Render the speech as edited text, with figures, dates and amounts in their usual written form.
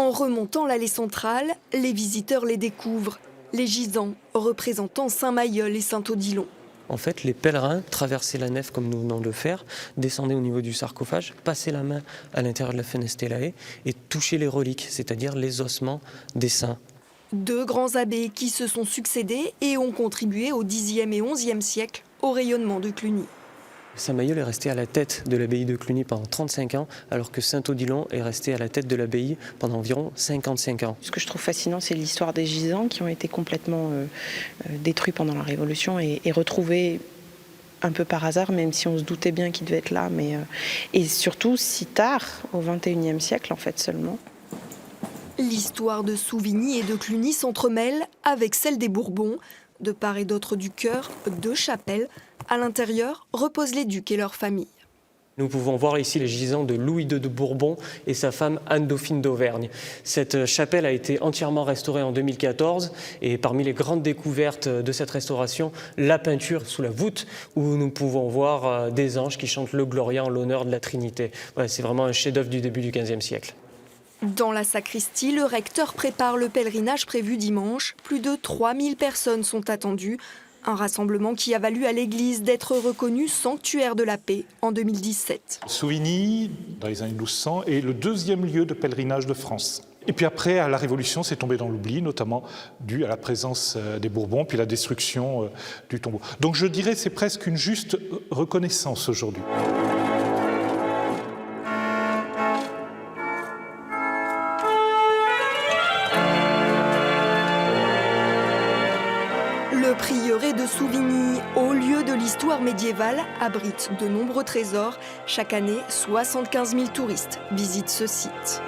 En remontant l'allée centrale, les visiteurs les découvrent. Les gisants représentant Saint-Mailleul et Saint-Odilon. En fait, les pèlerins traversaient la nef comme nous venons de le faire, descendaient au niveau du sarcophage, passaient la main à l'intérieur de la fenestelae et touchaient les reliques, c'est-à-dire les ossements des saints. Deux grands abbés qui se sont succédés et ont contribué au Xe et XIe siècle au rayonnement de Cluny. Saint-Mailleul est resté à la tête de l'abbaye de Cluny pendant 35 ans, alors que Saint-Odilon est resté à la tête de l'abbaye pendant environ 55 ans. Ce que je trouve fascinant, c'est l'histoire des gisants qui ont été complètement détruits pendant la Révolution et retrouvés un peu par hasard, même si on se doutait bien qu'ils devaient être là, et surtout si tard, au XXIe siècle en fait seulement. L'histoire de Souvigny et de Cluny s'entremêle avec celle des Bourbons. De part et d'autre du chœur, deux chapelles. À l'intérieur reposent les ducs et leurs familles. Nous pouvons voir ici les gisants de Louis II de Bourbon et sa femme Anne-Dauphine d'Auvergne. Cette chapelle a été entièrement restaurée en 2014 et parmi les grandes découvertes de cette restauration, la peinture sous la voûte où nous pouvons voir des anges qui chantent le Gloria en l'honneur de la Trinité. Ouais, c'est vraiment un chef-d'œuvre du début du XVe siècle. Dans la sacristie, le recteur prépare le pèlerinage prévu dimanche. Plus de 3000 personnes sont attendues. Un rassemblement qui a valu à l'église d'être reconnue sanctuaire de la paix en 2017. Souvigny, dans les années 1200, est le deuxième lieu de pèlerinage de France. Et puis après, à la Révolution, c'est tombé dans l'oubli, notamment dû à la présence des Bourbons, puis la destruction du tombeau. Donc je dirais que c'est presque une juste reconnaissance aujourd'hui. Le prieuré de Souvigny, haut lieu de l'histoire médiévale, abrite de nombreux trésors. Chaque année, 75 000 touristes visitent ce site.